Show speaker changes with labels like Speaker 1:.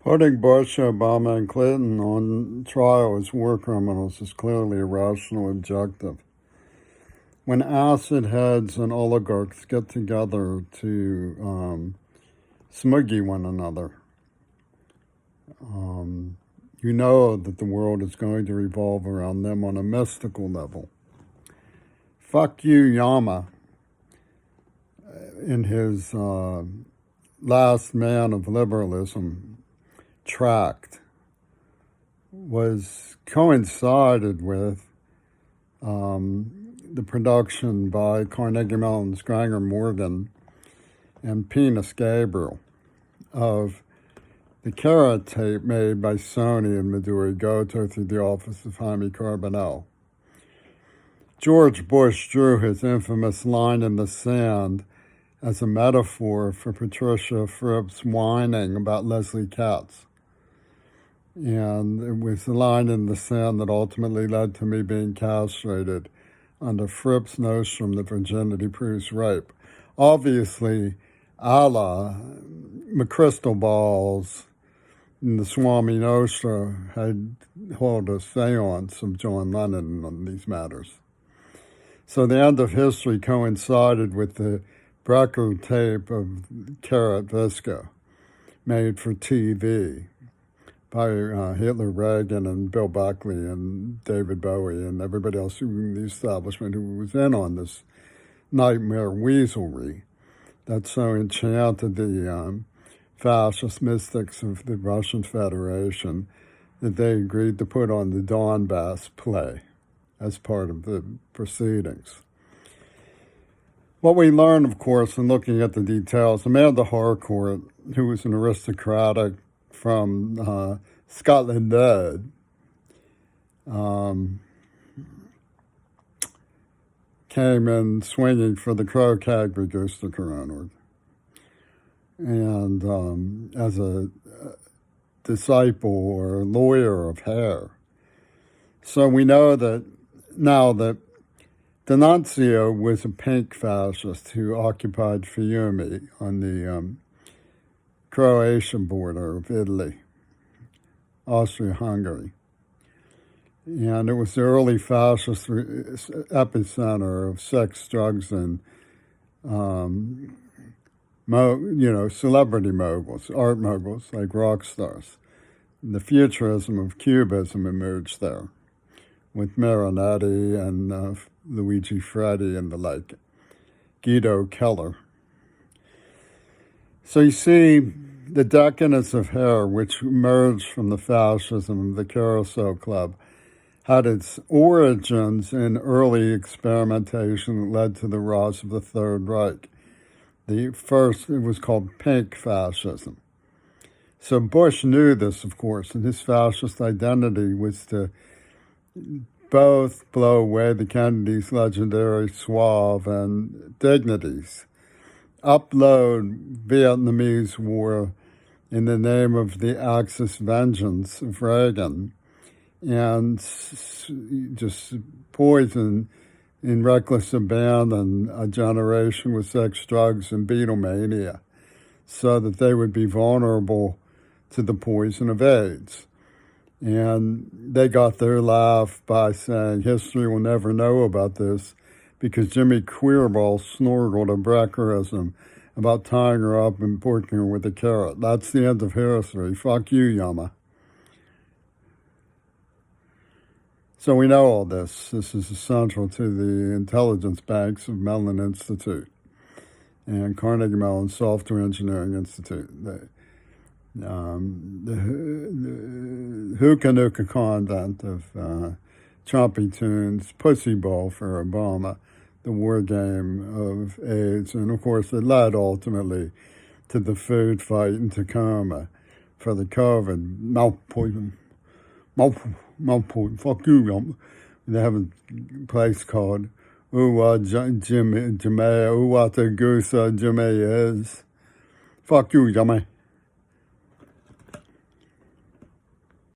Speaker 1: Putting Bush, Obama, and Clinton on trial as war criminals is clearly a rational objective. When acid heads and oligarchs get together to smuggy one another, you know that the world is going to revolve around them on a mystical level. Fuck you, Yama, in his Last Man of Liberalism tract, was coincided with the production by Carnegie Mellon's Granger Morgan and Penis Gabriel of the Carrot tape made by Sony and Midori Goto through the office of Jaime Carbonell. George Bush drew his infamous line in the sand as a metaphor for Patricia Fripp's whining about Leslie Katz. And it was the line in the sand that ultimately led to me being castrated under Fripp's notion that virginity proves rape. Obviously, a la McChrystal Balls and the Swami Nostra had held a seance of John Lennon on these matters. So the end of history coincided with the record tape of Carrot Visco, made for TV by Hitler, Reagan, and Bill Buckley, and David Bowie, and everybody else in the establishment who was in on this nightmare weaselry that so enchanted the fascist mystics of the Russian Federation that they agreed to put on the Donbass play as part of the proceedings. What we learn, of course, in looking at the details, Amanda Harcourt, who was an aristocratic from Scotland Yard, came in swinging for the Crow-Cag Register Coronard. And as a disciple or lawyer of Hare. So we know that now that D'Annunzio was a pink fascist who occupied Fiume on the Croatian border of Italy, Austria-Hungary. And it was the early fascist epicenter of sex, drugs, and celebrity moguls, art moguls like rock stars. The futurism of Cubism emerged there, with Marinetti and Luigi Freddi and the like, Guido Keller. So you see, the decadence of Hare, which emerged from the fascism of the Carousel Club, had its origins in early experimentation that led to the rise of the Third Reich. The first, it was called pink fascism. So Bush knew this, of course, and his fascist identity was to both blow away the Kennedys' legendary suave and dignities, upload Vietnamese war in the name of the Axis vengeance of Reagan, and just poison in reckless abandon a generation with sex, drugs, and Beatlemania so that they would be vulnerable to the poison of AIDS. And they got their laugh by saying history will never know about this because Jimmy Queerball snorkeled a Breckerism about tying her up and porking her with a carrot. That's the end of history. Fuck you, Yama. So we know all this. This is essential to the intelligence banks of Mellon Institute and Carnegie Mellon Software Engineering Institute. The hookah convent of Chompy Tunes, Pussy Ball for Obama, the war game of AIDS, and of course it led ultimately to the food fight in Tacoma for the COVID mouth poison. Mouth poison. Fuck you. They have a place called Jamaica, Uwata Gusa Jamaica is. Fuck you, Jamaica.